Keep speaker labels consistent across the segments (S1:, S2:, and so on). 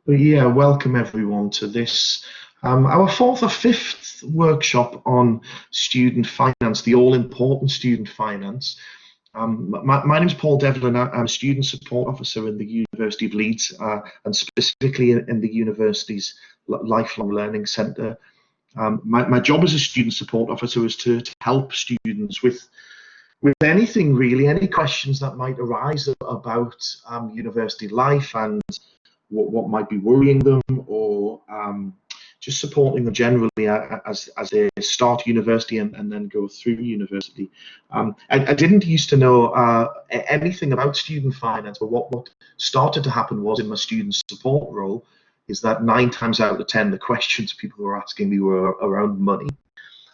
S1: Well, yeah, welcome everyone to this, our fourth or fifth workshop on student finance, the all-important student finance. My name is Paul Devlin. I'm a student support officer in the University of Leeds, and specifically in the university's Lifelong Learning Centre. My job as a student support officer is to help students with anything really, any questions that might arise about university life and what might be worrying them, or just supporting them generally as they start university and then go through university. I didn't used to know anything about student finance, but what started to happen was in my student support role is that 9 times out of 10 the questions people were asking me were around money,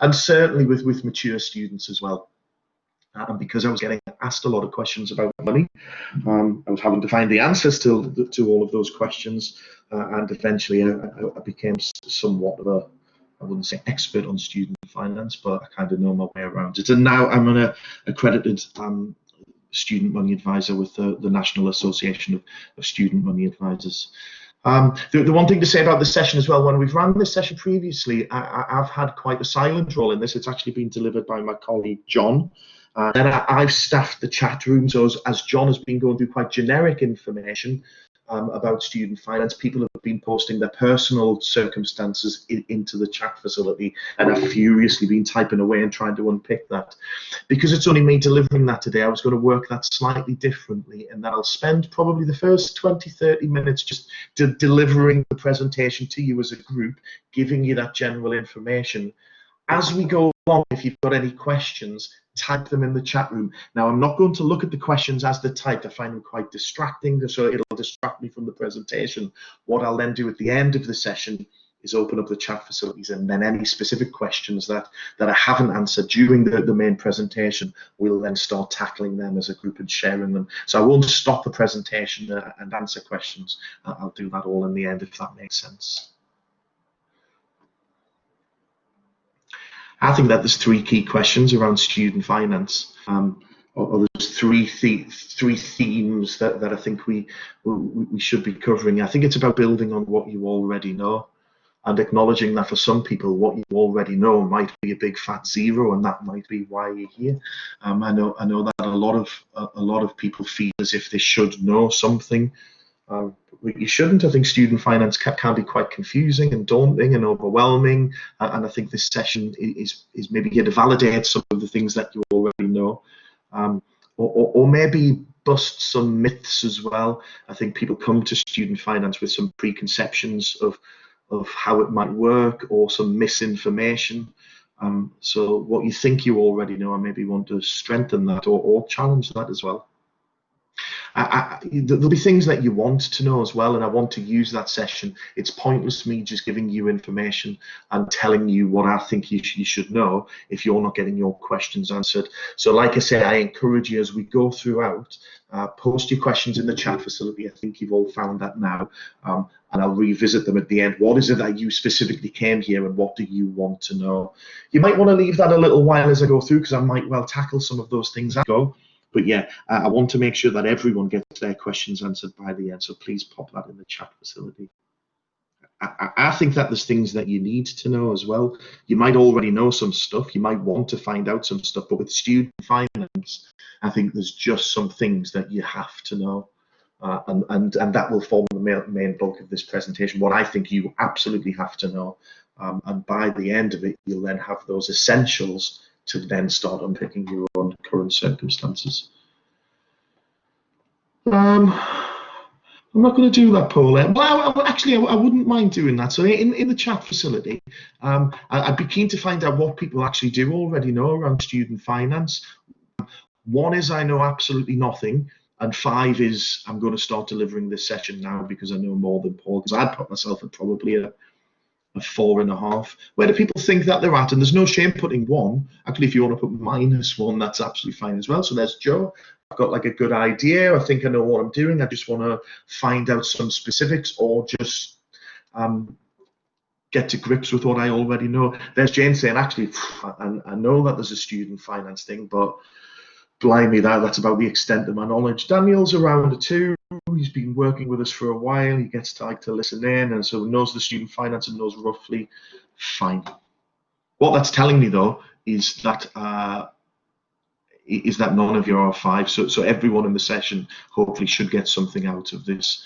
S1: and certainly with mature students as well. And because I was getting asked a lot of questions about money, I was having to find the answers to all of those questions, and eventually I became somewhat of a, I wouldn't say expert on student finance, but I kind of know my way around it. And now I'm an accredited student money advisor with the National Association of Student Money Advisors. The one thing to say about this session as well, when we've run this session previously, I've had quite a silent role in this. It's actually been delivered by my colleague John. Then I've staffed the chat room, so as John has been going through quite generic information about student finance, people have been posting their personal circumstances into the chat facility, and I've furiously been typing away and trying to unpick that. Because it's only me delivering that today, I was going to work that slightly differently, and that I'll spend probably the first 20-30 minutes just delivering the presentation to you as a group, giving you that general information. As we go along, if you've got any questions, type them in the chat room. Now, I'm not going to look at the questions as they're typed. I find them quite distracting, so it'll distract me from the presentation. What I'll then do at the end of the session is open up the chat facilities, and then any specific questions that I haven't answered during the main presentation, we'll then start tackling them as a group and sharing them. So I won't stop the presentation and answer questions. I'll do that all in the end, if that makes sense. I think that there's 3 key questions around student finance, or there's three themes that I think we should be covering. I think it's about building on what you already know, and acknowledging that for some people what you already know might be a big fat zero, and that might be why you're here. I know that a lot of people feel as if they should know something. You shouldn't. I think student finance can be quite confusing and daunting and overwhelming, and I think this session is maybe here to validate some of the things that you already know, or maybe bust some myths as well. I think people come to student finance with some preconceptions of how it might work, or some misinformation. So what you think you already know, I maybe want to strengthen that or challenge that as well. There'll be things that you want to know as well, and I want to use that session. It's pointless me just giving you information and telling you what I think you should know if you're not getting your questions answered. So like I say, I encourage you as we go throughout, post your questions in the chat facility. I think you've all found that now, and I'll revisit them at the end. What is it that you specifically came here, and what do you want to know? You might want to leave that a little while as I go through, because I might well tackle some of those things as I go. But yeah, I want to make sure that everyone gets their questions answered by the end, so please pop that in the chat facility. I think that there's things that you need to know as well. You might already know some stuff, you might want to find out some stuff, but with student finance, I think there's just some things that you have to know. And that will form the main bulk of this presentation, what I think you absolutely have to know. And by the end of it, you'll then have those essentials to then start unpicking your own current circumstances. I'm not going to do that, Paul. Well, actually, I wouldn't mind doing that. So in the chat facility, I'd be keen to find out what people actually do already know around student finance. 1 is I know absolutely nothing, and 5 is I'm going to start delivering this session now because I know more than Paul, because I'd put myself at probably a 4.5. Where do people think that they're at? And there's no shame putting 1. Actually, if you want to put -1, that's absolutely fine as well. So there's Joe. I've got like a good idea. I think I know what I'm doing. I just want to find out some specifics, or just get to grips with what I already know. There's Jane saying, actually, I know that there's a student finance thing, but blimey, that's about the extent of my knowledge. Daniel's around it too. he's been working with us for a while, he gets to like to listen in, and so knows the student finance and knows roughly. Fine. What that's telling me though is that none of you are 5. So everyone in the session hopefully should get something out of this.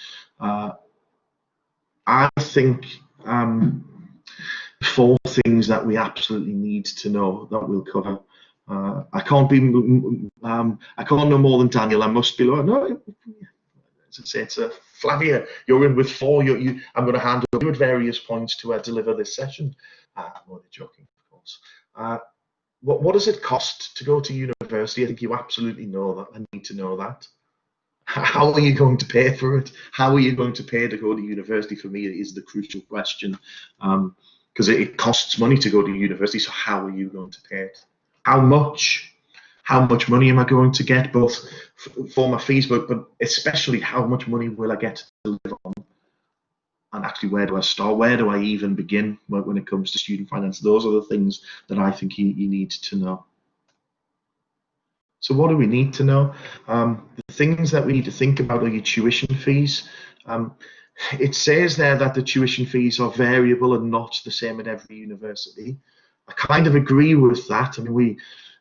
S1: I think 4 things that we absolutely need to know that we'll cover. I can't know more than Daniel. I must be lower. No, as I say, it's a Flavia. You're in with 4. I'm going to hand over you at various points to deliver this session. I'm only joking, of course. What does it cost to go to university? I think you absolutely know that. I need to know that. How are you going to pay for it? How are you going to pay to go to university? For me, is the crucial question, because it costs money to go to university. So how are you going to pay it? How much? How much money am I going to get, both for my fees, but especially how much money will I get to live on? And actually, where do I start? Where do I even begin when it comes to student finance? Those are the things that I think you need to know. So what do we need to know? The things that we need to think about are your tuition fees. It says there that the tuition fees are variable and not the same at every university. I kind of agree with that. I mean,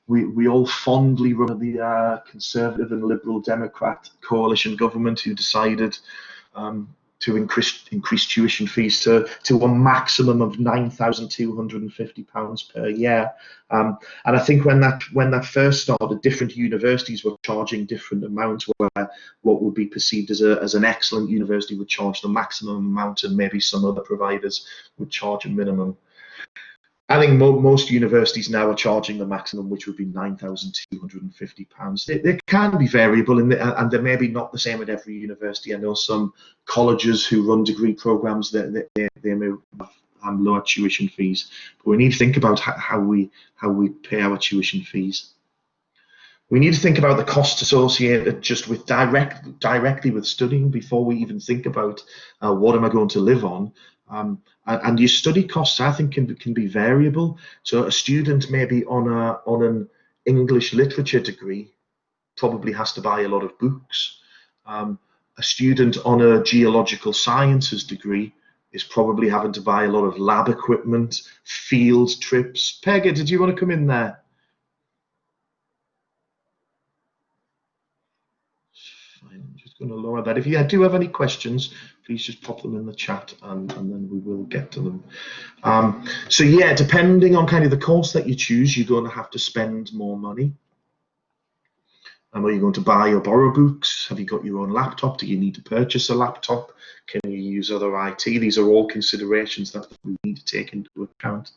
S1: we all fondly remember the Conservative and Liberal Democrat coalition government who decided to increase tuition fees to a maximum of £9,250 per year. And I think when that first started, different universities were charging different amounts, where what would be perceived as an excellent university would charge the maximum amount, and maybe some other providers would charge a minimum. I think most universities now are charging the maximum, which would be £9,250. They can be variable, and they're maybe not the same at every university. I know some colleges who run degree programs that they may have lower tuition fees, but we need to think about how we pay our tuition fees. We need to think about the costs associated just with directly with studying before we even think about what am I going to live on. And your study costs, I think, can be variable. So a student maybe on an English literature degree probably has to buy a lot of books. A student on a geological sciences degree is probably having to buy a lot of lab equipment, field trips. Peggy, did you want to come in there? I'm just going to lower that. If you do have any questions, please just pop them in the chat, and then we will get to them. So yeah, depending on kind of the course that you choose, you're going to have to spend more money. Are you going to buy or borrow books? Have you got your own laptop? Do you need to purchase a laptop? Can you use other IT? These are all considerations that we need to take into account.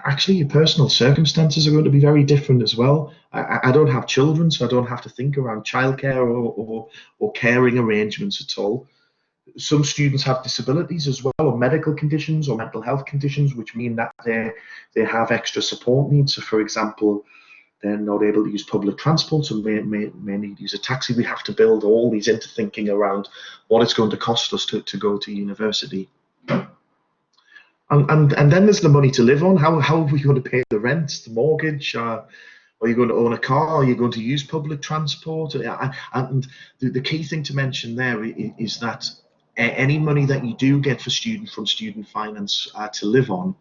S1: Actually, your personal circumstances are going to be very different as well. I don't have children, so I don't have to think around childcare or caring arrangements at all. Some students have disabilities as well, or medical conditions or mental health conditions, which mean that they have extra support needs. So, for example, they're not able to use public transport, so may need to use a taxi. We have to build all these into thinking around what it's going to cost us to go to university. And then there's the money to live on. How are we going to pay the rent, the mortgage? Are you going to own a car? Are you going to use public transport? And the key thing to mention there is that any money that you do get from student finance to live on,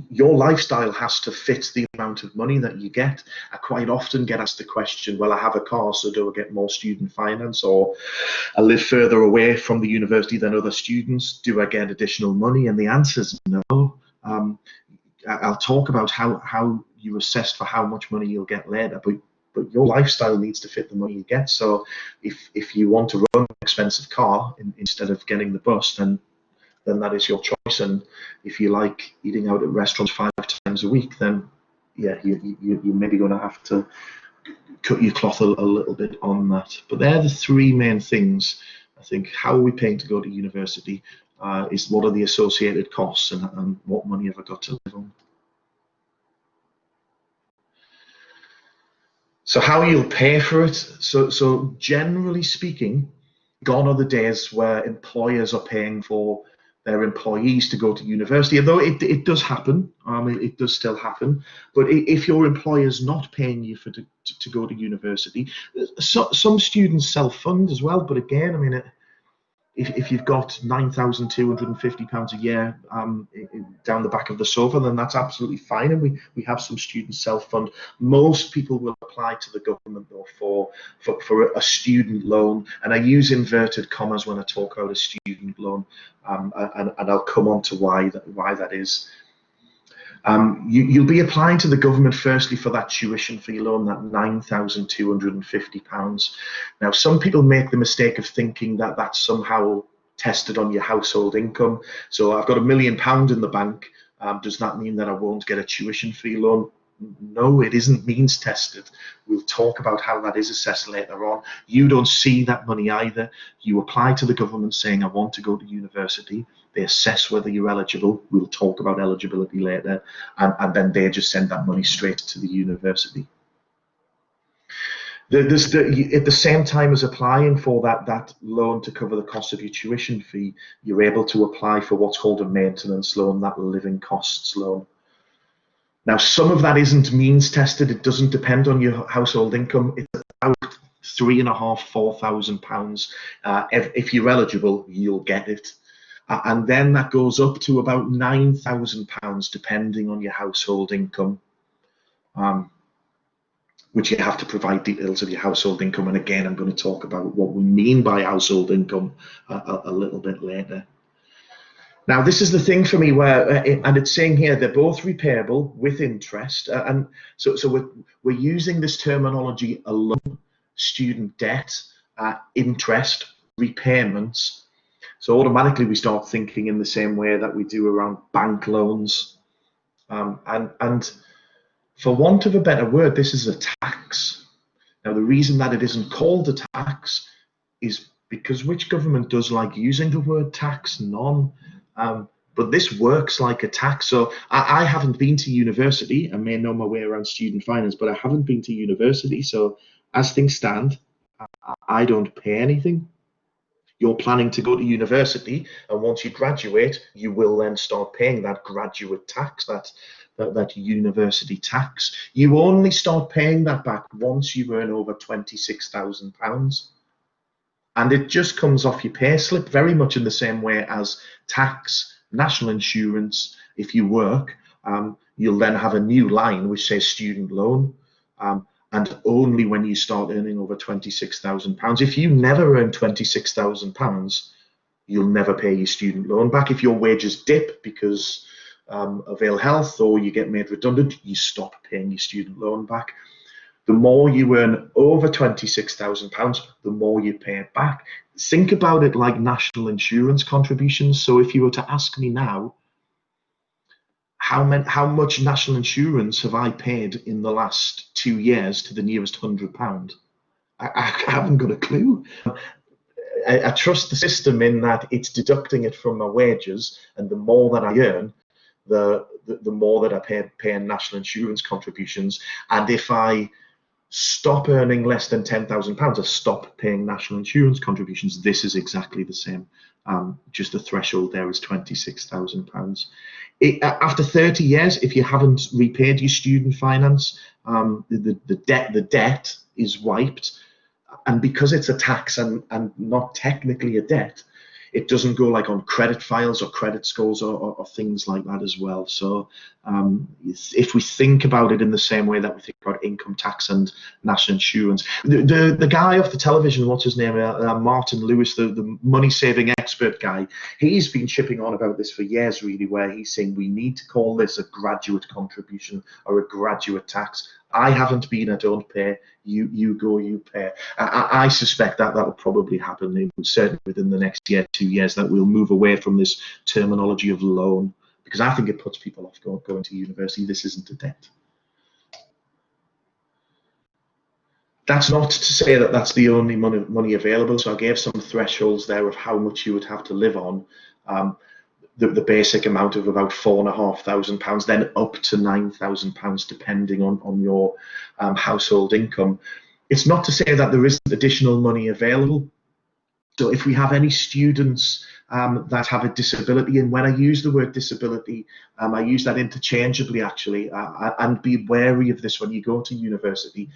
S1: your lifestyle has to fit the amount of money that you get. I quite often get asked the question, well, I have a car, so do I get more student finance? Or I live further away from the university than other students, do I get additional money? And the answer is no. I'll talk about how you assess for how much money you'll get later, but your lifestyle needs to fit the money you get. So if you want to run an expensive car instead of getting the bus, then that is your choice. And if you like eating out at restaurants 5 times a week, then yeah, you're maybe going to have to cut your cloth a little bit on that. But they're the 3 main things. I think how are we paying to go to university, is what are the associated costs, and what money have I got to live on. So how you'll pay for it. So generally speaking, gone are the days where employers are paying for their employees to go to university, although it does happen. It does still happen. But if your employer's not paying you to go to university, some students self-fund as well. But again, I mean, if you've got £9,250 a year down the back of the sofa, then that's absolutely fine. And we have some students self-fund. Most people will apply to the government though for a student loan, and I use inverted commas when I talk about a student loan, and I'll come on to why that is. You'll be applying to the government firstly for that tuition fee loan, that £9,250. Now, some people make the mistake of thinking that that's somehow tested on your household income. So I've got £1 million in the bank. Does that mean that I won't get a tuition fee loan? No, it isn't means tested. We'll talk about how that is assessed later on. You don't see that money either. You apply to the government saying, I want to go to university. They assess whether you're eligible. We'll talk about eligibility later. And then they just send that money straight to the university. At the same time as applying for that loan to cover the cost of your tuition fee, you're able to apply for what's called a maintenance loan, that living costs loan. Now, some of that isn't means tested. It doesn't depend on your household income. It's about £3,500–4,000. If you're eligible, you'll get it. And then that goes up to about £9,000, depending on your household income, which you have to provide details of your household income. And again, I'm going to talk about what we mean by household income a little bit later. Now, this is the thing for me where, and it's saying here, they're both repayable with interest. And so we're using this terminology: a loan, student debt, interest, repayments. So automatically we start thinking in the same way that we do around bank loans. And for want of a better word, this is a tax. Now, the reason that it isn't called a tax is because which government does like using the word tax? None. But this works like a tax. So I haven't been to university. I may know my way around student finance, but I haven't been to university. So as things stand, I don't pay anything. You're planning to go to university, and once you graduate, you will then start paying that graduate tax, that university tax. You only start paying that back once you earn over £26,000. And it just comes off your pay slip, very much in the same way as tax, national insurance. If you work, you'll then have a new line which says student loan, and only when you start earning over £26,000. If you never earn £26,000, you'll never pay your student loan back. If your wages dip because of ill health or you get made redundant, you stop paying your student loan back. The more you earn over £26,000, the more you pay it back. Think about it like national insurance contributions. So if you were to ask me now, how much national insurance have I paid in the last 2 years to the nearest £100? I haven't got a clue. I trust the system in that it's deducting it from my wages, and the more that I earn, the more that I pay in national insurance contributions. And if I stop earning less than £10,000, I stop paying national insurance contributions. This is exactly the same. Just the threshold there is £26,000. After 30 years, if you haven't repaid your student finance, the debt is wiped. And because it's a tax and not technically a debt, it doesn't go like on credit files or credit scores or things like that as well. So if we think about it in the same way that we think about income tax and national insurance, the guy off the television, what's his name, Martin Lewis, the money saving expert guy, he's been chipping on about this for years, really, where he's saying we need to call this a graduate contribution or a graduate tax. I haven't been, I don't pay. You go, you pay. I suspect that will probably happen, certainly within the next year, 2 years, that we'll move away from this terminology of loan, because I think it puts people off going to university. This isn't a debt. That's not to say that that's the only money available. So I gave some thresholds there of how much you would have to live on. The basic amount of about £4,500, then up to £9,000, depending on your household income. It's not to say that there isn't additional money available. So if we have any students that have a disability. And when I use the word disability, I use that interchangeably, actually, and be wary of this when you go to university.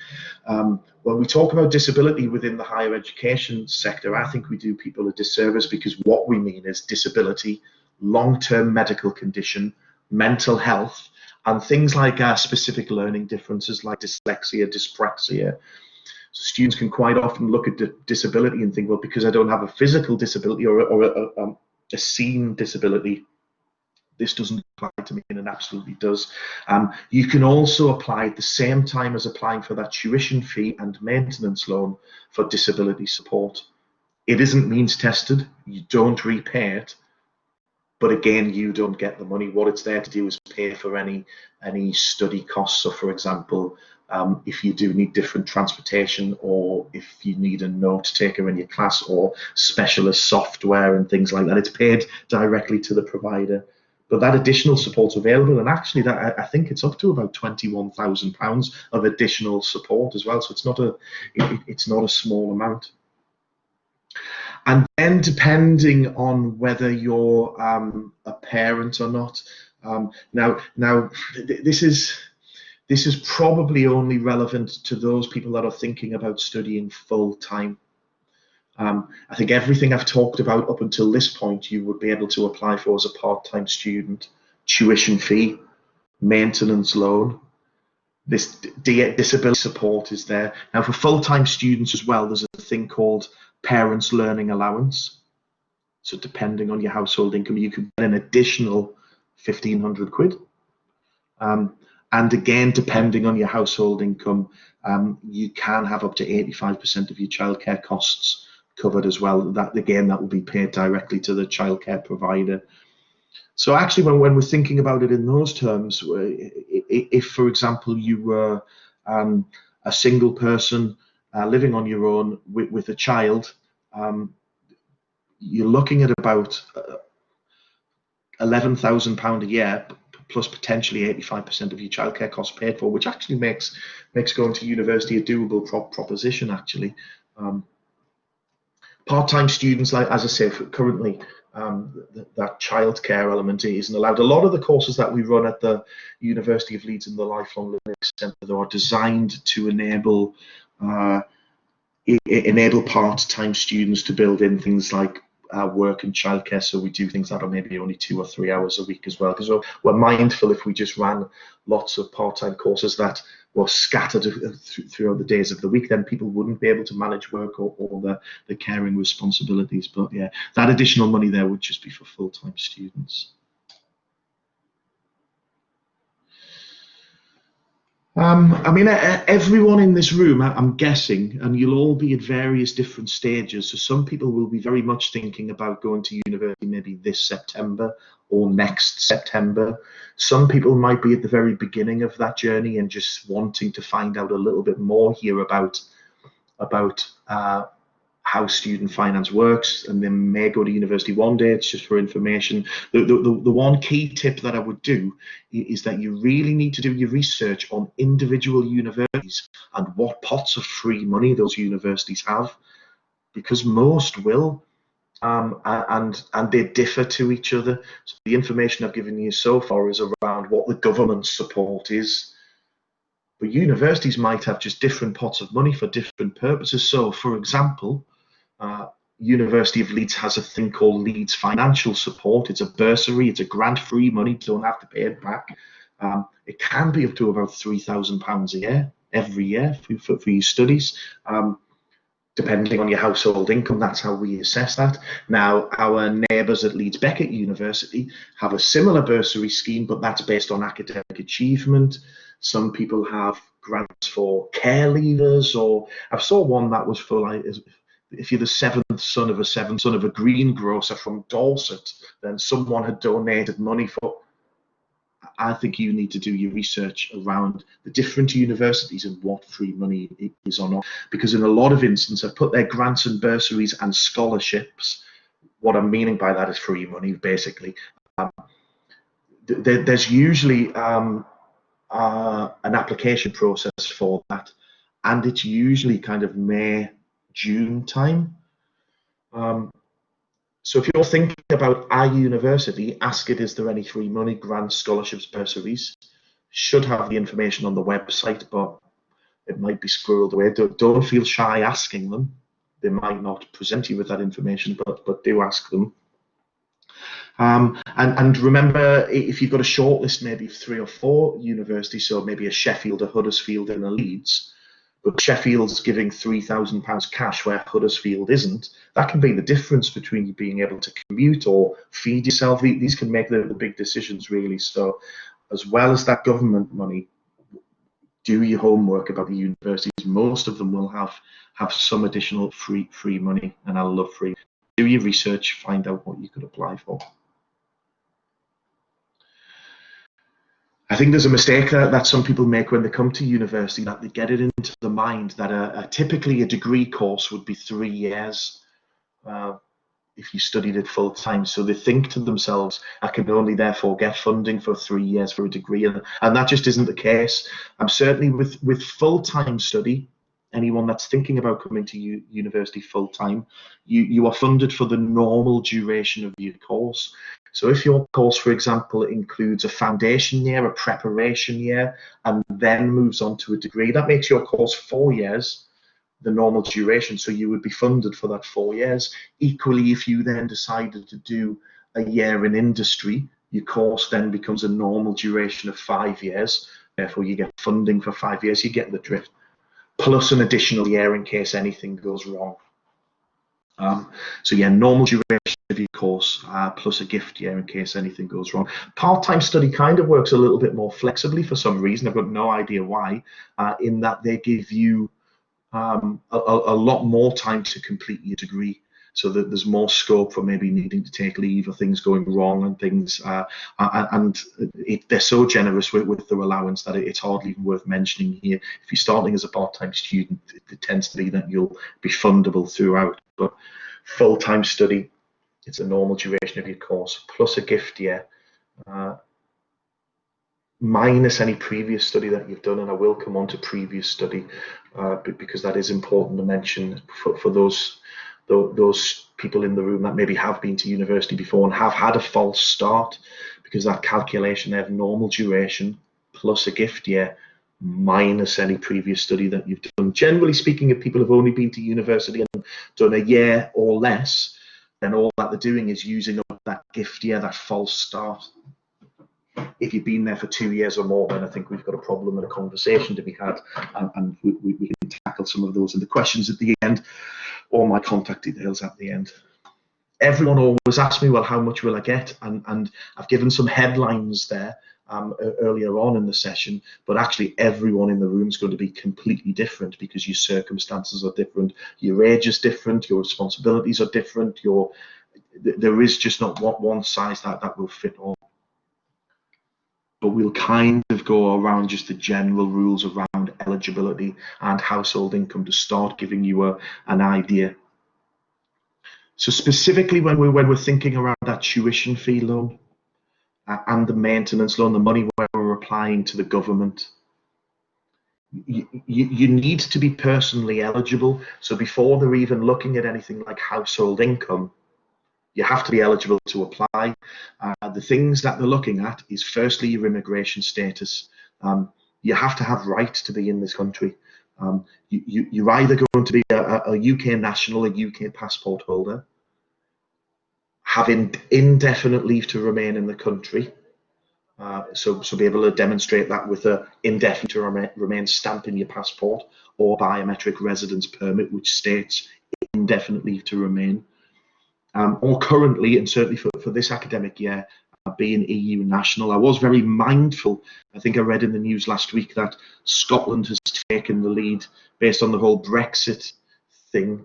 S1: When we talk about disability within the higher education sector, I think we do people a disservice, because what we mean is disability, long-term medical condition, mental health, and things like specific learning differences like dyslexia, dyspraxia. So students can quite often look at disability and think, well, because I don't have a physical disability or a seen disability, this doesn't apply to me, and it absolutely does. You can also apply at the same time as applying for that tuition fee and maintenance loan for disability support. It isn't means tested, you don't repay it, but again, you don't get the money. What it's there to do is pay for any study costs. So, for example, if you do need different transportation, or if you need a note taker in your class, or specialist software and things like that, it's paid directly to the provider. But that additional support's available, and actually, that I think it's up to about £21,000 of additional support as well. So it's not a small amount. And then, depending on whether you're a parent or not, now this is probably only relevant to those people that are thinking about studying full time. I think everything I've talked about up until this point, you would be able to apply for as a part-time student. Tuition fee, maintenance loan, this disability support is there. Now, for full-time students as well, there's a thing called parents' learning allowance. So depending on your household income, you could get an additional 1,500 quid. And again, depending on your household income, you can have up to 85% of your childcare costs covered as well. That will be paid directly to the childcare provider. So actually, when we're thinking about it in those terms, if, for example, you were a single person living on your own with a child, you're looking at about £11,000 a year, plus potentially 85% of your childcare costs paid for, which actually makes going to university a doable proposition, actually. Part-time students, like, as I say, currently, that childcare element isn't allowed. A lot of the courses that we run at the University of Leeds and the Lifelong Learning Centre, though, are designed to enable part-time students to build in things like work and childcare. So we do things that are maybe only 2 or 3 hours a week as well, because we're mindful if we just ran lots of part-time courses that were scattered throughout the days of the week, then people wouldn't be able to manage work or the caring responsibilities. But yeah, that additional money there would just be for full-time students. I mean, everyone in this room, I'm guessing, and you'll all be at various different stages. So some people will be very much thinking about going to university maybe this September or next September. Some people might be at the very beginning of that journey and just wanting to find out a little bit more here about how student finance works, and they may go to university one day. It's just for information. The one key tip that I would do is that you really need to do your research on individual universities and what pots of free money those universities have, because most will, and they differ to each other. So the information I've given you so far is around what the government support is, but universities might have just different pots of money for different purposes. So, for example, University of Leeds has a thing called Leeds Financial Support. It's a bursary, it's a grant-free money, you don't have to pay it back. It can be up to about £3,000 a year, every year for your studies. Depending on your household income, that's how we assess that. Now, our neighbours at Leeds Beckett University have a similar bursary scheme, but that's based on academic achievement. Some people have grants for care leavers, or I saw one that was for, like, if you're the seventh son of a greengrocer from Dorset, then someone had donated money for. I think you need to do your research around the different universities and what free money is or not, because in a lot of instances, I've put their grants and bursaries and scholarships. What I'm meaning by that is free money, basically. There's usually an application process for that, and it's usually kind of May, June time. So if you're thinking about our university, ask it, is there any free money, grants, scholarships, bursaries? Should have the information on the website, but it might be squirreled away. Don't feel shy asking them. They might not present you with that information, but do ask them. And remember, if you've got a shortlist maybe of 3 or 4 universities, so maybe a Sheffield, a Huddersfield, and a Leeds, but Sheffield's giving £3,000 cash where Huddersfield isn't, that can be the difference between you being able to commute or feed yourself. These can make the big decisions, really. So as well as that government money, do your homework about the universities. Most of them will have some additional free money, and I love free. Do your research, find out what you could apply for. I think there's a mistake that some people make when they come to university, that they get it into the mind that typically a degree course would be 3 years if you studied it full time. So they think to themselves, I can only therefore get funding for 3 years for a degree, and that just isn't the case. Certainly with full-time study, anyone that's thinking about coming to university full-time, you are funded for the normal duration of your course. So if your course, for example, includes a foundation year, a preparation year, and then moves on to a degree, that makes your course 4 years, the normal duration. So you would be funded for that 4 years. Equally, if you then decided to do a year in industry, your course then becomes a normal duration of 5 years. Therefore, you get funding for 5 years. You get the drift. Plus an additional year in case anything goes wrong. So yeah, normal duration of your course, plus a gift year in case anything goes wrong. Part-time study kind of works a little bit more flexibly for some reason. I've got no idea why, in that they give you a lot more time to complete your degree, so that there's more scope for maybe needing to take leave or things going wrong and things. They're so generous with their allowance that it's hardly even worth mentioning here. If you're starting as a part-time student, it tends to be that you'll be fundable throughout. But full-time study, it's a normal duration of your course plus a gift year, minus any previous study that you've done. And I will come on to previous study because that is important to mention for those people in the room that maybe have been to university before and have had a false start, because that calculation, they have normal duration plus a gift year minus any previous study that you've done. Generally speaking, if people have only been to university and done a year or less, then all that they're doing is using up that gift year, that false start. If you've been there for 2 years or more, then I think we've got a problem and a conversation to be had, and we can tackle some of those in the questions at the end, or my contact details at the end. Everyone always asks me, well, how much will I get? And I've given some headlines there earlier on in the session, but actually everyone in the room is going to be completely different, because your circumstances are different, your age is different, your responsibilities are different, there is just not one size that will fit all. But we'll kind of go around just the general rules around eligibility and household income to start giving you an idea. So specifically when we're thinking around that tuition fee loan and the maintenance loan, the money where we're applying to the government, you need to be personally eligible. So before they're even looking at anything like household income, you have to be eligible to apply. The things that they're looking at is firstly your immigration status. You have to have right to be in this country. You're either going to be a UK national, a UK passport holder, having indefinite leave to remain in the country. So be able to demonstrate that with an indefinite to remain stamp in your passport, or biometric residence permit, which states indefinite leave to remain. Or currently, and certainly for this academic year, being EU national. I was very mindful. I think I read in the news last week that Scotland has taken the lead based on the whole Brexit thing,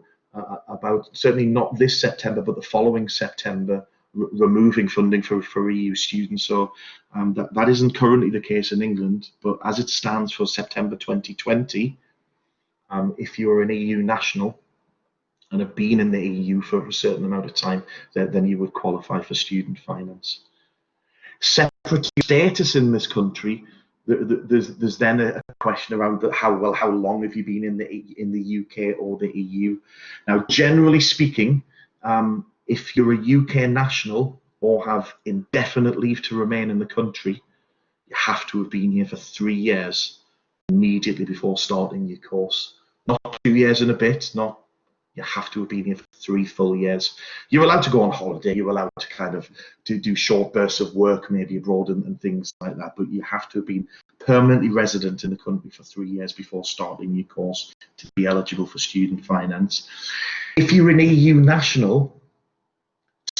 S1: about certainly not this September, but the following September, removing funding for EU students. So that isn't currently the case in England, but as it stands for September 2020, if you're an EU national and have been in the EU for a certain amount of time, then you would qualify for student finance. Separate status in this country, there's then a question around how long have you been in the UK or the EU. Now, generally speaking, if you're a UK national or have indefinite leave to remain in the country, you have to have been here for 3 years immediately before starting your course. Not 2 years and a bit, not, you have to have been here for 3 full years. You're allowed to go on holiday, you're allowed to kind of do short bursts of work, maybe abroad and things like that, but you have to have been permanently resident in the country for 3 years before starting your course to be eligible for student finance. If you're an EU national,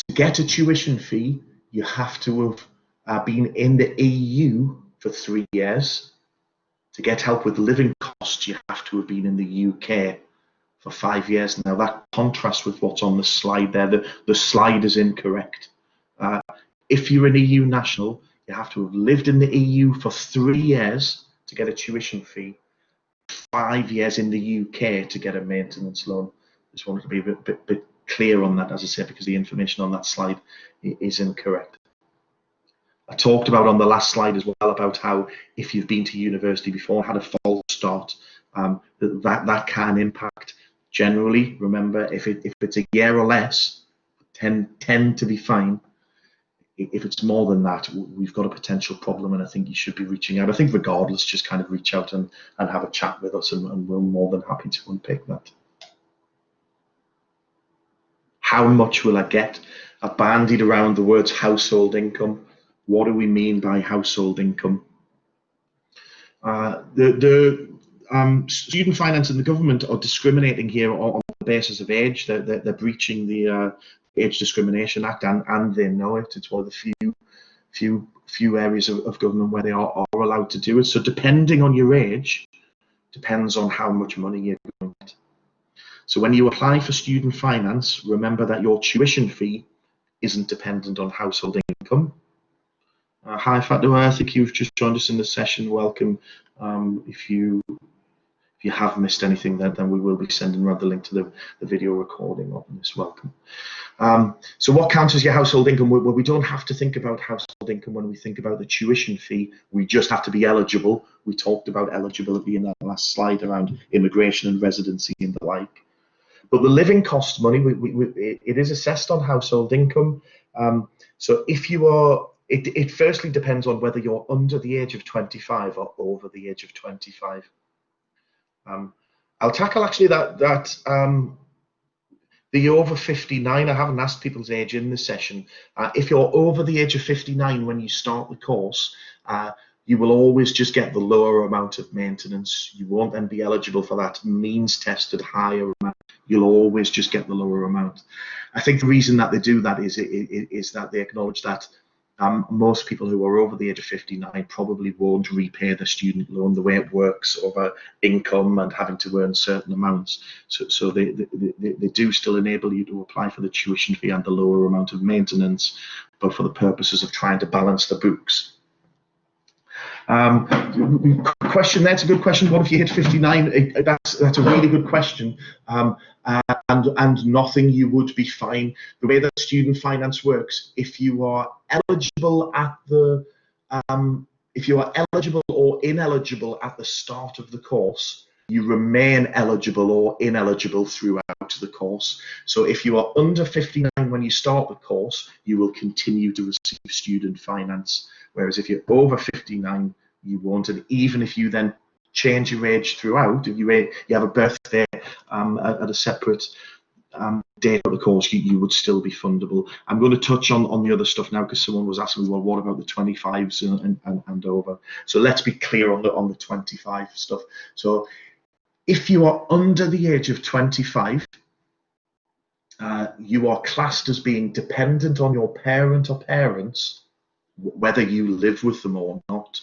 S1: to get a tuition fee, you have to have been in the EU for 3 years. To get help with living costs, you have to have been in the UK for 5 years. Now that contrasts with what's on the slide there. The slide is incorrect. If you're an EU national, you have to have lived in the EU for 3 years to get a tuition fee, 5 years in the UK to get a maintenance loan. Just wanted to be a bit clear on that, as I said, because the information on that slide is incorrect. I talked about on the last slide as well about how if you've been to university before, had a false start, that can impact. Generally, remember, if it's a year or less, tend to be fine. If it's more than that, we've got a potential problem, and I think you should be reaching out. I think regardless, just kind of reach out and have a chat with us, and we're more than happy to unpick that. How much will I get? I bandied around the words household income. What do we mean by household income? Student finance and the government are discriminating here on the basis of age. They're breaching the Age Discrimination Act, and they know it. It's one of the few areas of government where they are allowed to do it. So depending on your age, depends on how much money you're going to get. So when you apply for student finance, remember that your tuition fee isn't dependent on household income. Hi Fatwa, I think you've just joined us in the session. Welcome. If you have missed anything, then we will be sending around the link to the video recording of this. Welcome. So what counts as your household income? Well, we don't have to think about household income when we think about the tuition fee. We just have to be eligible. We talked about eligibility in that last slide around immigration and residency and the like. But the living cost money, it is assessed on household income. So if you are, it firstly depends on whether you're under the age of 25 or over the age of 25. I'll tackle actually the over 59. I haven't asked people's age in this session. If you're over the age of 59 when you start the course, you will always just get the lower amount of maintenance. You won't then be eligible for that means tested higher amount. You'll always just get the lower amount. I think the reason that they do that is that they acknowledge that most people who are over the age of 59 probably won't repay the student loan the way it works over income and having to earn certain amounts. So they do still enable you to apply for the tuition fee and the lower amount of maintenance, but for the purposes of trying to balance the books. Question, that's a good question. What if you hit 59? That's a really good question. And nothing, you would be fine. The way that student finance works, if you are eligible at the if you are eligible or ineligible at the start of the course, you remain eligible or ineligible throughout the course. So if you are under 59 when you start the course, you will continue to receive student finance. Whereas if you're over 59, you won't. And even if you then change your age throughout, if you have a birthday at a separate date of the course, you would still be fundable. I'm going to touch on the other stuff now because someone was asking me, well, what about the 25s and over? So let's be clear on the 25 stuff. So if you are under the age of 25, you are classed as being dependent on your parent or parents, whether you live with them or not.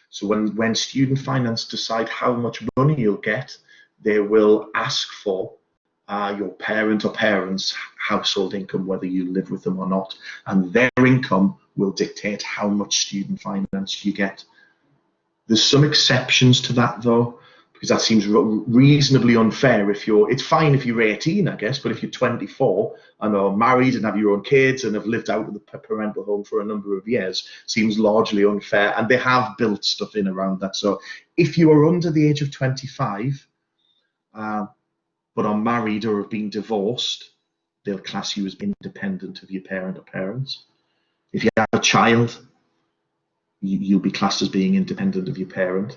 S1: So when student finance decide how much money you'll get, they will ask for your parent or parents' household income, whether you live with them or not, and their income will dictate how much student finance you get. There's some exceptions to that though, because that seems reasonably unfair. It's fine if you're 18, I guess, but if you're 24 and are married and have your own kids and have lived out of the parental home for a number of years, seems largely unfair, and they have built stuff in around that. So if you are under the age of 25, but are married or have been divorced, they'll class you as independent of your parent or parents. If you have a child, you'll be classed as being independent of your parent.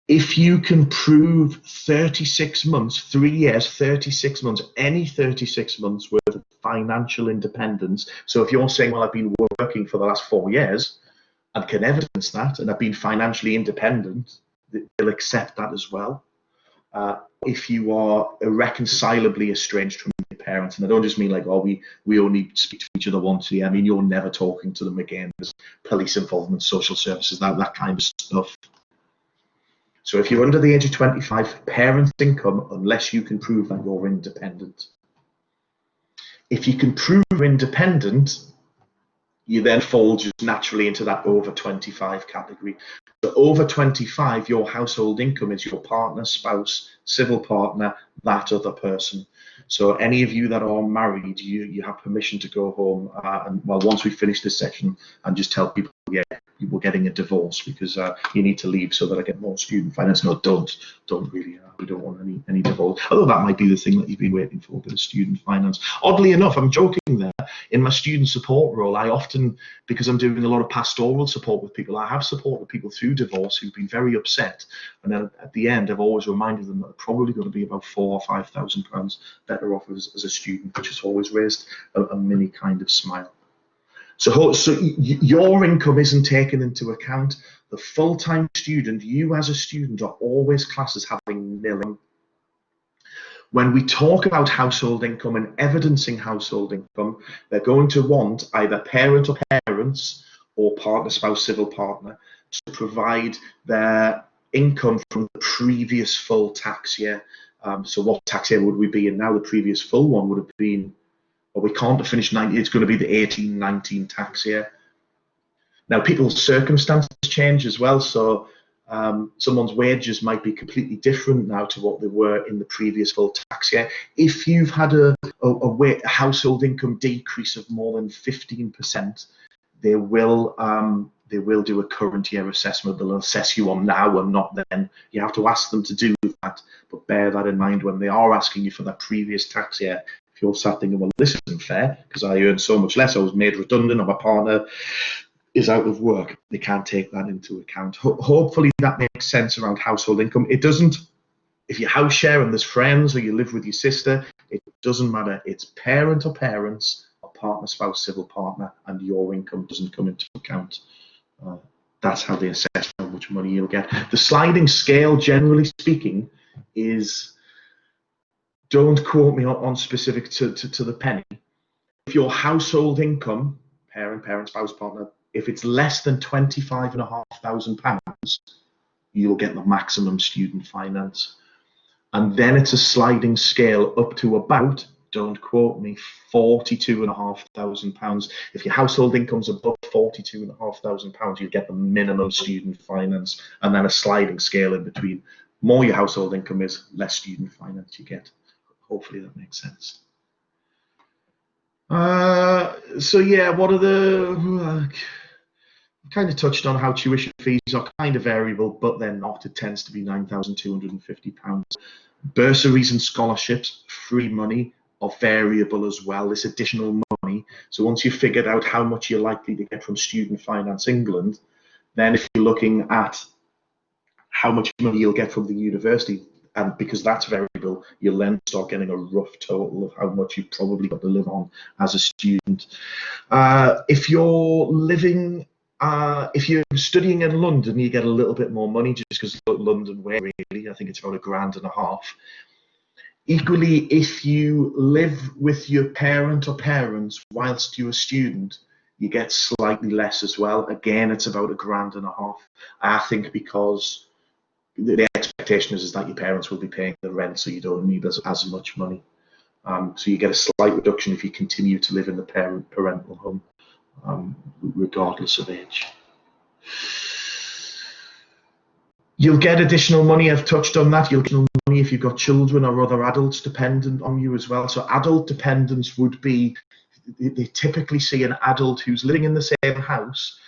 S1: If you can prove 36 months, 3 years, 36 months, any 36 months worth of financial independence. So if you're saying, well, I've been working for the last 4 years and can evidence that, and I've been financially independent, they'll accept that as well. If you are irreconcilably estranged from your parents, and I don't just mean like, oh, we only speak to each other once a year. I mean, you're never talking to them again. There's police involvement, social services, that kind of stuff. So if you're under the age of 25, parent income, unless you can prove that you're independent. If you can prove you're independent, you then fall just naturally into that over 25 category. So over 25, your household income is your partner, spouse, civil partner, that other person. So any of you that are married, you have permission to go home and, well, once we finish this section, and just tell people, yeah, we're getting a divorce because you need to leave so that I get more student finance. No, don't really. We don't want any divorce. Although that might be the thing that you've been waiting for, a bit of student finance. Oddly enough, I'm joking there. In my student support role, I often, because I'm doing a lot of pastoral support with people, I have supported people through divorce who've been very upset. And then at the end, I've always reminded them that they're probably going to be about £4,000 or £5,000 better off as a student, which has always raised a mini kind of smile. So your income isn't taken into account. The full-time student, you as a student, are always classed as having nil income. When we talk about household income and evidencing household income, they're going to want either parent or parents or partner, spouse, civil partner to provide their income from the previous full tax year. So what tax year would we be in now? The previous full one would have been, well, we can't have finished 90, it's going to be the 18-19 tax year. Now, people's circumstances change as well, so someone's wages might be completely different now to what they were in the previous full tax year. If you've had a household income decrease of more than 15%, they will do a current year assessment. They'll assess you on now and not then. You have to ask them to do that, but bear that in mind when they are asking you for that previous tax year. If you're sat thinking, well, this isn't fair because I earned so much less, I was made redundant, or my partner is out of work, they can't take that into account. Hopefully that makes sense around household income. It doesn't, if you house share and there's friends or you live with your sister, it doesn't matter. It's parent or parents, or partner, spouse, civil partner, and your income doesn't come into account. That's how they assess how much money you'll get. The sliding scale, generally speaking, is, don't quote me on specific to the penny. If your household income, parent, spouse, partner, if it's less than £25,500, you'll get the maximum student finance. And then it's a sliding scale up to about, don't quote me, £42,500. If your household income's above £42,500, you get the minimum student finance, and then a sliding scale in between. More your household income is, less student finance you get. Hopefully that makes sense. So yeah, what are the, kind of touched on how tuition fees are kind of variable, but they're not. It tends to be £9,250. Bursaries and scholarships, free money, are variable as well, this additional money. So once you've figured out how much you're likely to get from Student Finance England, then if you're looking at how much money you'll get from the university, and because that's variable, you'll then start getting a rough total of how much you've probably got to live on as a student. If you're living, if you're studying in London, you get a little bit more money just because London way, really. I think it's about £1,500. Equally, if you live with your parent or parents whilst you're a student, you get slightly less as well. Again, it's about £1,500. I think because the expectation is that your parents will be paying the rent, so you don't need as much money. So you get a slight reduction if you continue to live in the parental home, regardless of age. You'll get additional money, I've touched on that. You'll get additional money if you've got children or other adults dependent on you as well. So adult dependents would be, they typically see an adult who's living in the same house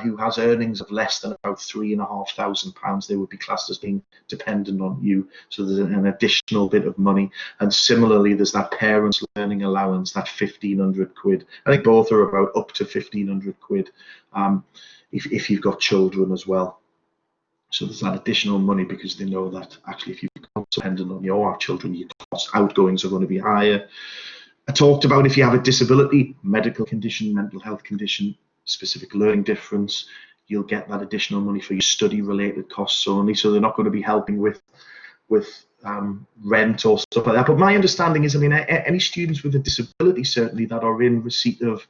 S1: who has earnings of less than about £3,500, they would be classed as being dependent on you. So there's an additional bit of money. And similarly, there's that parents' learning allowance, that 1,500 quid. I think both are about up to 1,500 quid if you've got children as well. So there's that additional money because they know that actually if you become dependent on your children, your cost outgoings are going to be higher. I talked about if you have a disability, medical condition, mental health condition, specific learning difference, you'll get that additional money for your study related costs only. So they're not going to be helping with rent or stuff like that. But my understanding is, I mean, any students with a disability certainly that are in receipt of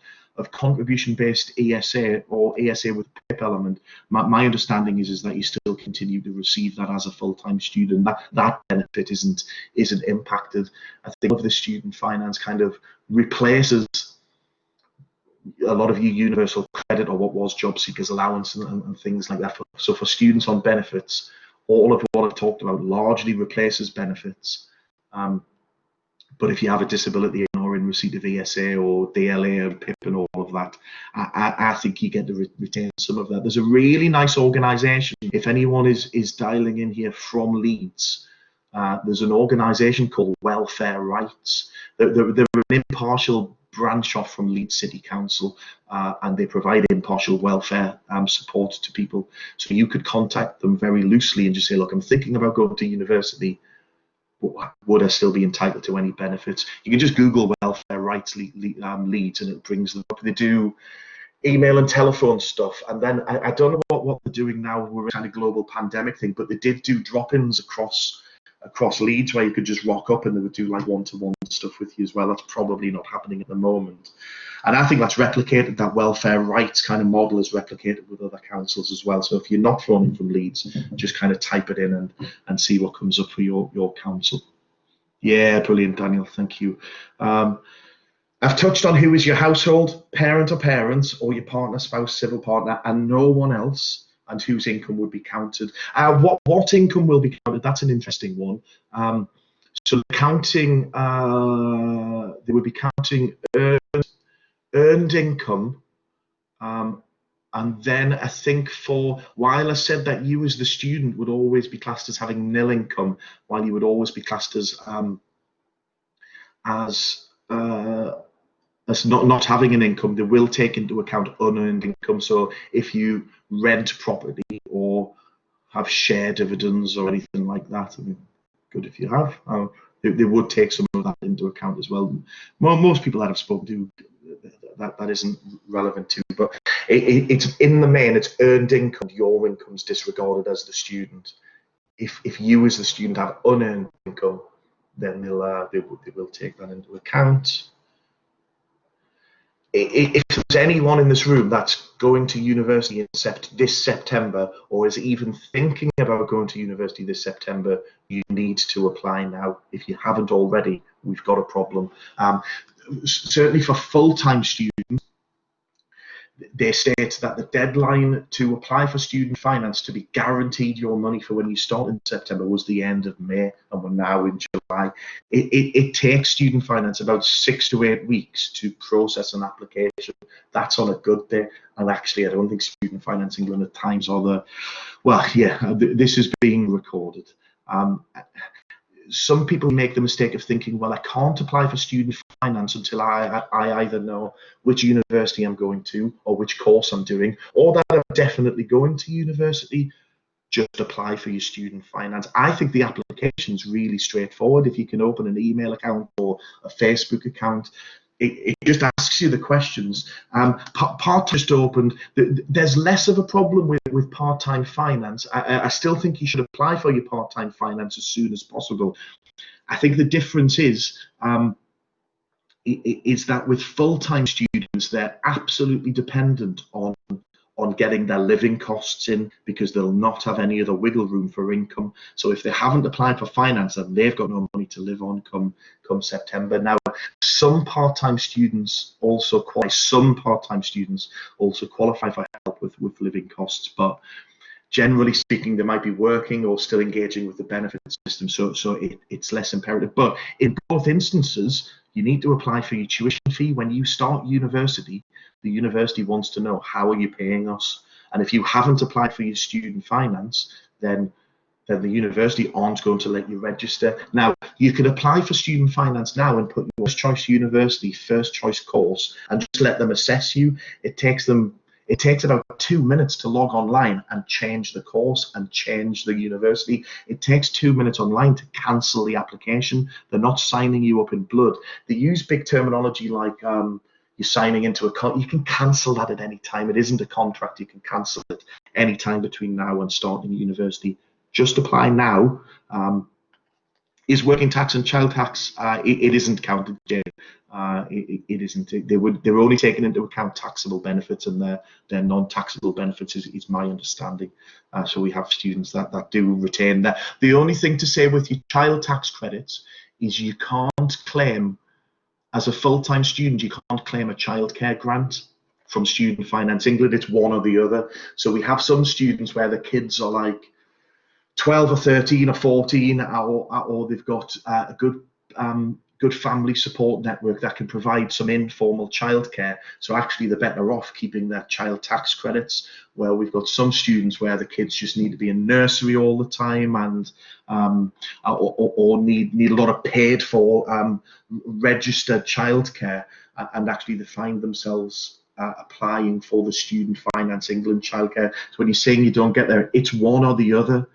S1: contribution-based ESA or ESA with PIP element, my understanding is that you still continue to receive that as a full-time student. That benefit isn't impacted. I think of the student finance kind of replaces a lot of your universal credit or what was job seekers allowance and things like that. So for students on benefits, all of what I've talked about largely replaces benefits. But if you have a disability or in receipt of ESA or DLA and PIP and all of that, I think you get to retain some of that. There's a really nice organisation. If anyone is dialing in here from Leeds, there's an organisation called Welfare Rights. They're an impartial branch off from Leeds City Council, and they provide impartial welfare support to people. So you could contact them very loosely and just say, look, I'm thinking about going to university. Would I still be entitled to any benefits? You can just Google Welfare Rights Leeds and it brings them up. They do email and telephone stuff. And then I don't know what they're doing now. We're in a kind of global pandemic thing, but they did do drop-ins across Leeds where you could just rock up and they would do like one-to-one stuff with you as well. That's probably not happening at the moment. And I think that's replicated, that welfare rights kind of model is replicated with other councils as well. So if you're not phoning from Leeds, just kind of type it in and see what comes up for your council. Yeah, brilliant, Daniel. Thank you. I've touched on who is your household, parent or parents, or your partner, spouse, civil partner, and no one else, and whose income would be counted. What income will be counted? That's an interesting one. So counting, they would be counting earned income, and then I think while I said that you as the student would always be classed as having nil income, while you would always be classed as not having an income, they will take into account unearned income. So if you rent property or have share dividends or anything like that, I mean, good if you have, they would take some of that into account as well. Most people that I've spoken to, that isn't relevant to, but it's in the main, it's earned income. Your income's disregarded as the student. If you as the student have unearned income, then they will take that into account. If there's anyone in this room that's going to university this September, or is even thinking about going to university this September, you need to apply now. If you haven't already, we've got a problem. Certainly for full-time students, they state that the deadline to apply for student finance to be guaranteed your money for when you start in September was the end of May, and we're now in July. It takes student finance about 6 to 8 weeks to process an application. That's on a good day. And actually, I don't think Student Finance England at times are the, well, yeah, this is being recorded. Some people make the mistake of thinking, well, I can't apply for student finance until I either know which university I'm going to or which course I'm doing, or that I'm definitely going to university. Just apply for your student finance. I think the application is really straightforward. If you can open an email account or a Facebook account, it just asks you the questions. Part just opened. There's less of a problem with part-time finance. I still think you should apply for your part-time finance as soon as possible. I think the difference is that with full-time students, they're absolutely dependent on getting their living costs in, because they'll not have any other wiggle room for income. So if they haven't applied for finance, then they've got no money to live on come September. Now, some part-time students also qualify for help with living costs, but generally speaking, they might be working or still engaging with the benefit system, so it's less imperative. But in both instances, You need to apply for your tuition fee. When you start university, the university wants to know, how are you paying us? And if you haven't applied for your student finance, then the university aren't going to let you register. Now, you can apply for student finance now and put your first choice university, first choice course, and just let them assess you. It takes about 2 minutes to log online and change the course and change the university. It takes 2 minutes online to cancel the application. They're not signing you up in blood. They use big terminology like you're signing into a contract. You can cancel that at any time. It isn't a contract. You can cancel it any time between now and starting university. Just apply now. Is working tax and child tax? It isn't counted, Jay. It isn't. They're only taking into account taxable benefits, and their non-taxable benefits is my understanding. So we have students that do retain that. The only thing to say with your child tax credits is you can't claim, as a full-time student, you can't claim a childcare grant from Student Finance England. It's one or the other. So we have some students where the kids are like 12 or 13 or 14, or they've got a good family support network that can provide some informal childcare. So actually they're better off keeping their child tax credits. Well, we've got some students where the kids just need to be in nursery all the time, and or need a lot of paid for registered childcare, and actually they find themselves applying for the Student Finance England childcare. So when you're saying you don't get there, it's one or the other.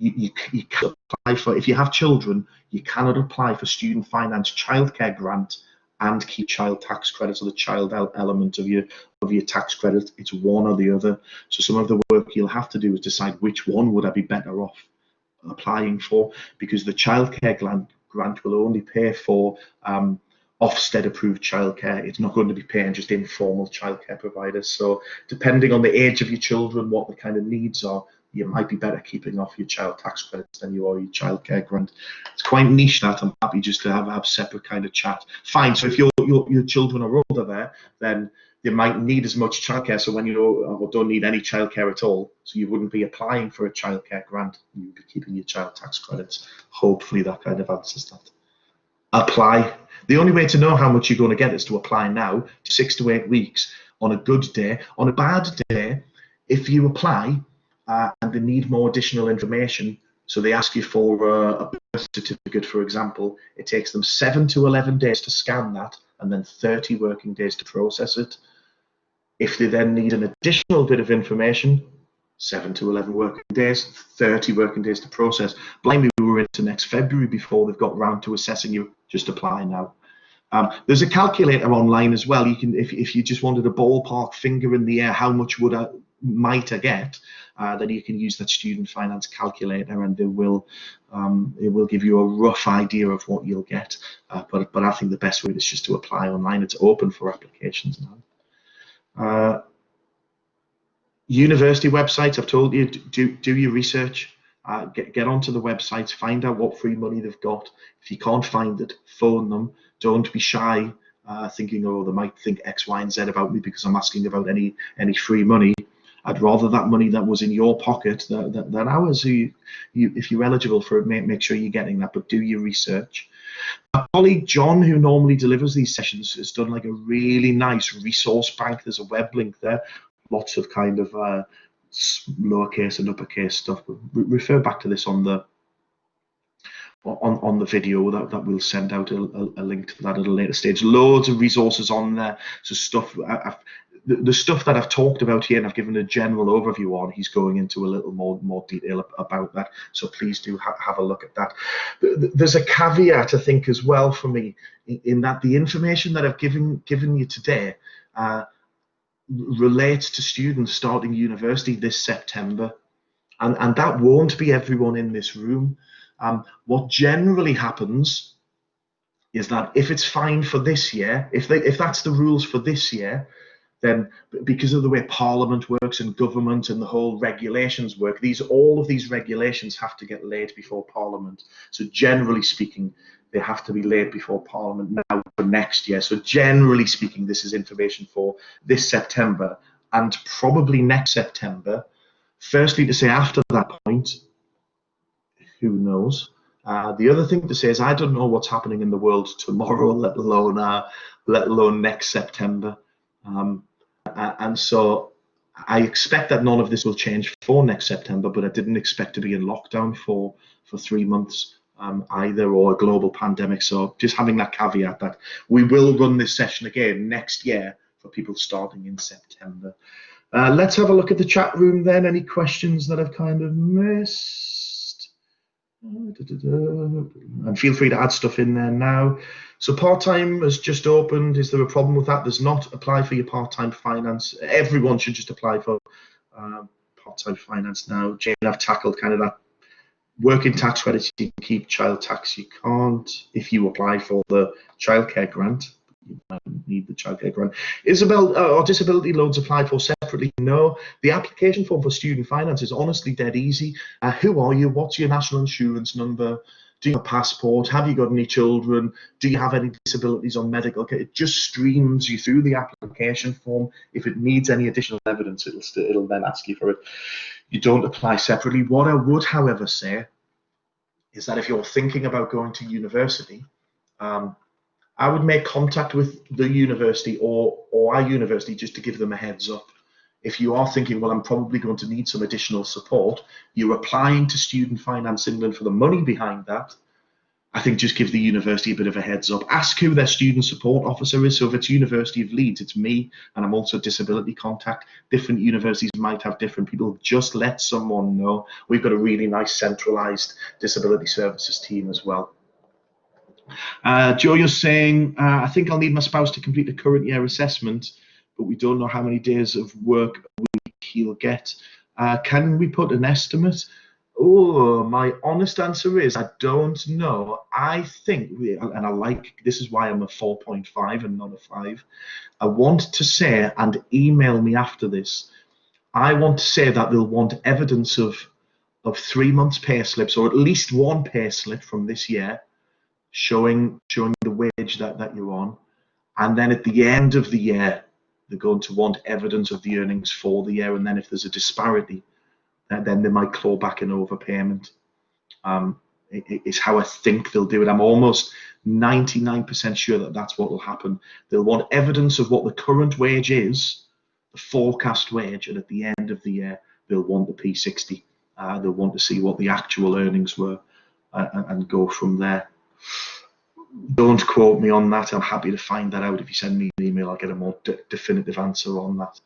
S1: You can't apply for, if you have children, you cannot apply for student finance childcare grant and keep child tax credits, or the child element of your tax credit. It's one or the other. So some of the work you'll have to do is decide which one would I be better off applying for, because the childcare grant will only pay for Ofsted approved childcare. It's not going to be paying just informal childcare providers. So depending on the age of your children, what the kind of needs are, you might be better keeping off your child tax credits than you are your childcare grant. It's quite niche that. I'm happy just to have separate kind of chat. Fine. So if your children are older there, then they might need as much childcare. So when you don't need any childcare at all, so you wouldn't be applying for a childcare grant. You'd be keeping your child tax credits. Hopefully that kind of answers that. Apply. The only way to know how much you're going to get is to apply now, 6 to 8 weeks on a good day. On a bad day, if you apply, and they need more additional information, so they ask you for a birth certificate, for example, it takes them 7 to 11 days to scan that, and then 30 working days to process it. If they then need an additional bit of information, 7 to 11 working days, 30 working days to process. Blimey, we were into next February before they've got round to assessing you. Just apply now. There's a calculator online as well. You can, if you just wanted a ballpark finger in the air, how much might I get, then you can use that student finance calculator, and it will give you a rough idea of what you'll get. But I think the best way is just to apply online. It's open for applications now. University websites, I've told you, do your research. Get onto the websites, find out what free money they've got. If you can't find it, phone them. Don't be shy, thinking, oh, they might think X, Y, and Z about me because I'm asking about any free money. I'd rather that money that was in your pocket than ours. If you're eligible for it, make sure you're getting that, but do your research. My colleague John, who normally delivers these sessions, has done like a really nice resource bank. There's a web link there, lots of kind of lowercase and uppercase stuff. Refer back to this on the video that we'll send out a link to that at a later stage. Loads of resources on there. So stuff the stuff that I've talked about here and I've given a general overview on, he's going into a little more detail about that. So please do have a look at that. There's a caveat, I think, as well for me, in that the information that I've given you today relates to students starting university this September, and that won't be everyone in this room. What generally happens is that if it's fine for this year, if that's the rules for this year, then because of the way Parliament works and government and the whole regulations work, all of these regulations have to get laid before Parliament. So generally speaking, they have to be laid before Parliament now for next year. So generally speaking, this is information for this September and probably next September. Firstly, to say after that point, who knows? The other thing to say is I don't know what's happening in the world tomorrow, let alone next September. And so I expect that none of this will change for next September, but I didn't expect to be in lockdown for 3 months either, or a global pandemic. So just having that caveat that we will run this session again next year for people starting in September. Let's have a look at the chat room then. Any questions that I've kind of missed? And feel free to add stuff in there now. So part-time has just opened. Is there a problem with that? There's not. Apply for your part-time finance. Everyone should just apply for part-time finance now. Jane, I've tackled kind of that working tax credits you can keep, child tax you can't. If you apply for the childcare grant, you might need the childcare grant. Isabel, are disability loans applied for separately? No. The application form for student finance is honestly dead easy. Who are you? What's your national insurance number? Do you have a passport? Have you got any children? Do you have any disabilities or medical care? It just streams you through the application form. If it needs any additional evidence, it'll then ask you for it. You don't apply separately. What I would, however, say is that if you're thinking about going to university, I would make contact with the university or our university just to give them a heads up. If you are thinking, well, I'm probably going to need some additional support, you're applying to Student Finance England for the money behind that, I think just give the university a bit of a heads up. Ask who their student support officer is. So if it's University of Leeds, it's me, and I'm also disability contact. Different universities might have different people. Just let someone know. We've got a really nice centralised disability services team as well. Joe, you're saying, I think I'll need my spouse to complete the current year assessment, but we don't know how many days of work a week he'll get. Can we put an estimate? Oh, my honest answer is I don't know. I think, and I like, this is why I'm a 4.5 and not a 5. I want to say, and email me after this, I want to say that they'll want evidence of 3 months pay slips, or at least one pay slip from this year, showing the wage that you're on. And then at the end of the year, they're going to want evidence of the earnings for the year. And then if there's a disparity, then they might claw back an overpayment. Is how I think they'll do it. I'm almost 99% sure that that's what will happen. They'll want evidence of what the current wage is, the forecast wage, and at the end of the year, they'll want the P60. They'll want to see what the actual earnings were and go from there. Don't quote me on that. I'm happy to find that out. If you send me an email, I'll get a more definitive answer on that.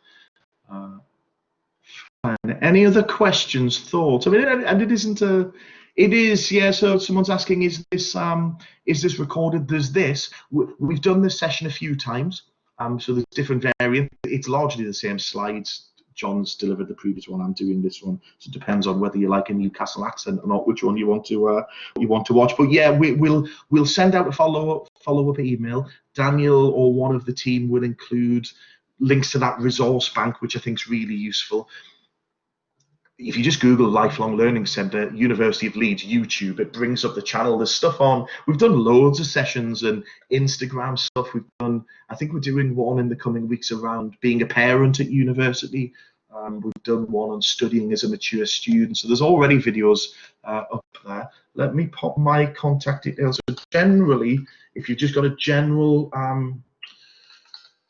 S1: Any other questions, thoughts? I mean, and it isn't a. It is, yeah. So someone's asking, is this recorded? There's this. We've done this session a few times. So there's different variants. It's largely the same slides. John's delivered the previous one. I'm doing this one. So it depends on whether you like a Newcastle accent or not, which one you want to watch. But yeah, we'll send out a follow-up email. Daniel or one of the team will include links to that resource bank, which I think is really useful. If you just Google Lifelong Learning Centre, University of Leeds, YouTube, it brings up the channel. There's stuff on. We've done loads of sessions and Instagram stuff. We've done, I think we're doing one in the coming weeks around being a parent at university. We've done one on studying as a mature student. So there's already videos up there. Let me pop my contact details. So generally, if you've just got a general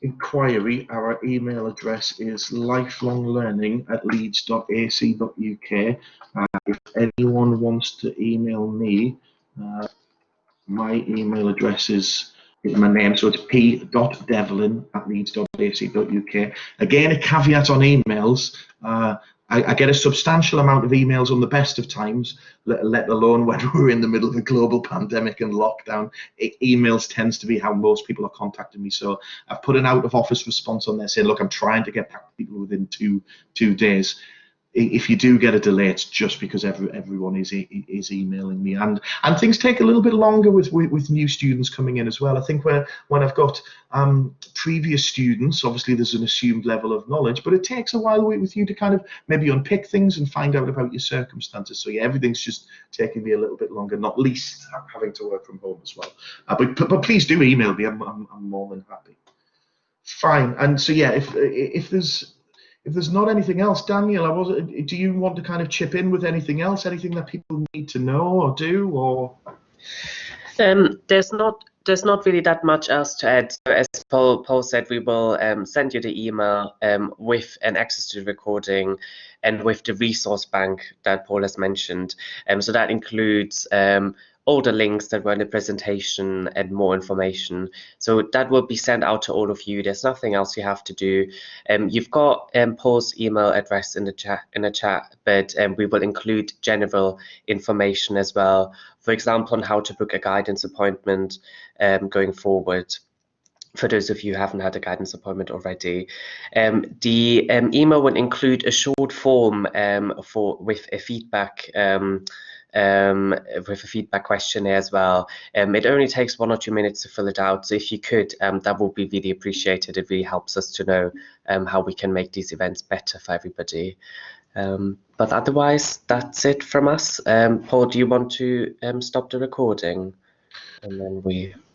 S1: inquiry, our email address is lifelonglearning@leeds.ac.uk. If anyone wants to email me, my email address is my name, so it's p.devlin@leeds.ac.uk. Again, a caveat on emails. I get a substantial amount of emails on the best of times, let alone when we're in the middle of a global pandemic and lockdown. Emails tends to be how most people are contacting me. So I've put an out of office response on there saying, look, I'm trying to get back to people within two days. If you do get a delay, it's just because everyone is emailing me, and things take a little bit longer with new students coming in as well. I think when I've got previous students, obviously there's an assumed level of knowledge, but it takes a while with you to kind of maybe unpick things and find out about your circumstances. So yeah, everything's just taking me a little bit longer, not least having to work from home as well. But please do email me. I'm more than happy. Fine. And so yeah, if there's if there's not anything else, Daniel, do you want to kind of chip in with anything else, anything that people need to know or do, or?
S2: There's not really that much else to add. So as Paul said, we will send you the email with an access to the recording and with the resource bank that Paul has mentioned. So that includes all the links that were in the presentation and more information. So that will be sent out to all of you. There's nothing else you have to do. You've got Paul's email address in the chat, but we will include general information as well. For example, on how to book a guidance appointment going forward, for those of you who haven't had a guidance appointment already. The email will include a short form with a feedback questionnaire as well. It only takes 1 or 2 minutes to fill it out, so if you could, that would be really appreciated. It really helps us to know how we can make these events better for everybody. But otherwise, that's it from us. Paul, do you want to stop the recording? And then we